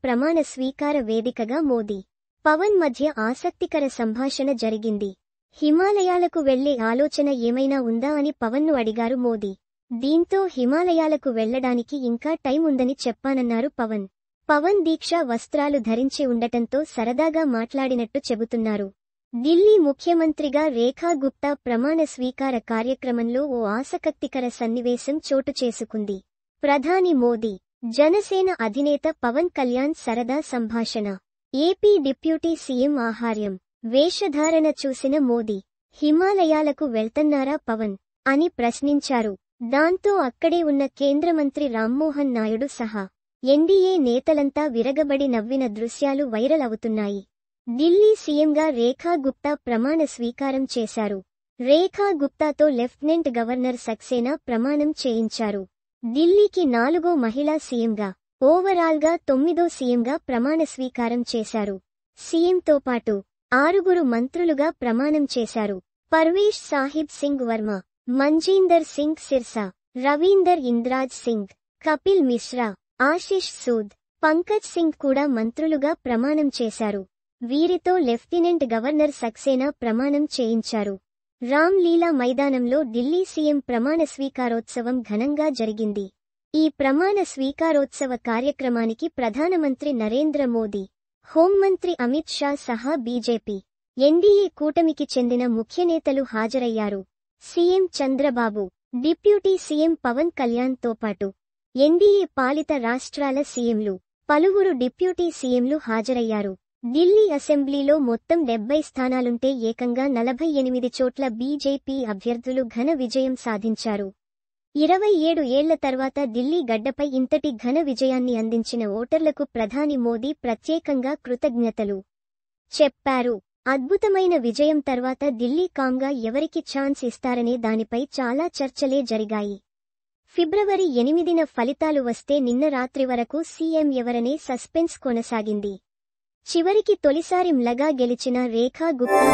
ప్రమాణ స్వీకార వేదికగా మోదీ, పవన్ మధ్య ఆసక్తికర సంభాషణ జరిగింది. హిమాలయాలకు వెళ్లే ఆలోచన ఏమైనా ఉందా అని పవన్ను అడిగారు మోదీ. దీంతో హిమాలయాలకు వెళ్లడానికి ఇంకా టైం ఉందని చెప్పానన్నారు పవన్. పవన్ దీక్షా వస్త్రాలు ధరించి ఉండటంతో సరదాగా మాట్లాడినట్టు చెబుతున్నారు. ఢిల్లీ ముఖ్యమంత్రిగా రేఖా గుప్తా ప్రమాణ స్వీకార కార్యక్రమంలో ఓ ఆసక్తికర సన్నివేశం చోటు చేసుకుంది. ప్రధాని మోదీ, జనసేన అధినేత పవన్ కళ్యాణ్ సరదా సంభాషణ. ఏపీ డిప్యూటీ సీఎం ఆహార్యం, వేషధారణ చూసిన మోదీ, హిమాలయాలకు వెళ్తన్నారా పవన్ అని ప్రశ్నించారు. దాంతో అక్కడే ఉన్న కేంద్ర మంత్రి రామ్మోహన్ నాయుడు సహా ఎన్డీఏ నేతలంతా విరగబడి నవ్విన దృశ్యాలు వైరల్ అవుతున్నాయి. ఢిల్లీ సీఎంగా రేఖా గుప్తా ప్రమాణ స్వీకారం చేశారు. రేఖా గుప్తాతో లెఫ్టినెంట్ గవర్నర్ సక్సేనా ప్రమాణం చేయించారు. ఢిల్లీకి 4వ మహిళా సీఎంగా, ఓవరాల్గా 9వ సీఎంగా ప్రమాణ స్వీకారం చేశారు. సీఎంతో పాటు 6 మంత్రులుగా ప్రమాణం చేశారు. పర్వేష్ సాహిబ్ సింగ్ వర్మ, మంజీందర్ సింగ్ సిర్సా, రవీందర్ ఇంద్రాజ్ సింగ్, కపిల్ మిశ్రా, ఆశిష్ సూద్, పంకజ్ సింగ్ కూడా మంత్రులుగా ప్రమాణం చేశారు. వీరితో లెఫ్టినెంట్ గవర్నర్ సక్సేనా ప్రమాణం చేయించారు. రామ్ లీలా మైదానంలో ఢిల్లీ సీఎం ప్రమాణ స్వీకారోత్సవం ఘనంగా జరిగింది. ఈ ప్రమాణ స్వీకారోత్సవ కార్యక్రమానికి ప్రధానమంత్రి నరేంద్ర మోదీ, హోంమంత్రి అమిత్ షా సహా బీజేపీ, ఎన్డీఏ కూటమికి చెందిన ముఖ్యనేతలు హాజరయ్యారు. CM Chandrababu, deputy CM Pawan కళ్యాణ్తో పాటు ఎన్డీఏ పాలిత రాష్ట్రాల సీఎంలు, పలువురు డిప్యూటీ సీఎంలు హాజరయ్యారు. ఢిల్లీ అసెంబ్లీలో మొత్తం 70 స్థానాలుంటే ఏకంగా 48 చోట్ల బీజేపీ అభ్యర్థులు ఘన విజయం సాధించారు. 27 ఏళ్ల తర్వాత ఢిల్లీ గడ్డపై ఇంతటి ఘన విజయాన్ని అందించిన ఓటర్లకు ప్రధాని మోదీ ప్రత్యేకంగా కృతజ్ఞతలు చెప్పారు. అద్భుతమైన విజయం తర్వాత ఢిల్లీ కామ్గా ఎవరికి ఛాన్స్ ఇస్తారనే దానిపై చాలా చర్చలే జరిగాయి. ఫిబ్రవరి 8న ఫలితాలు వస్తే నిన్న రాత్రి వరకు సీఎం ఎవరనే సస్పెన్స్ కొనసాగింది. చివరికి తొలిసారి మ్లగా గెలిచిన రేఖా గుప్తా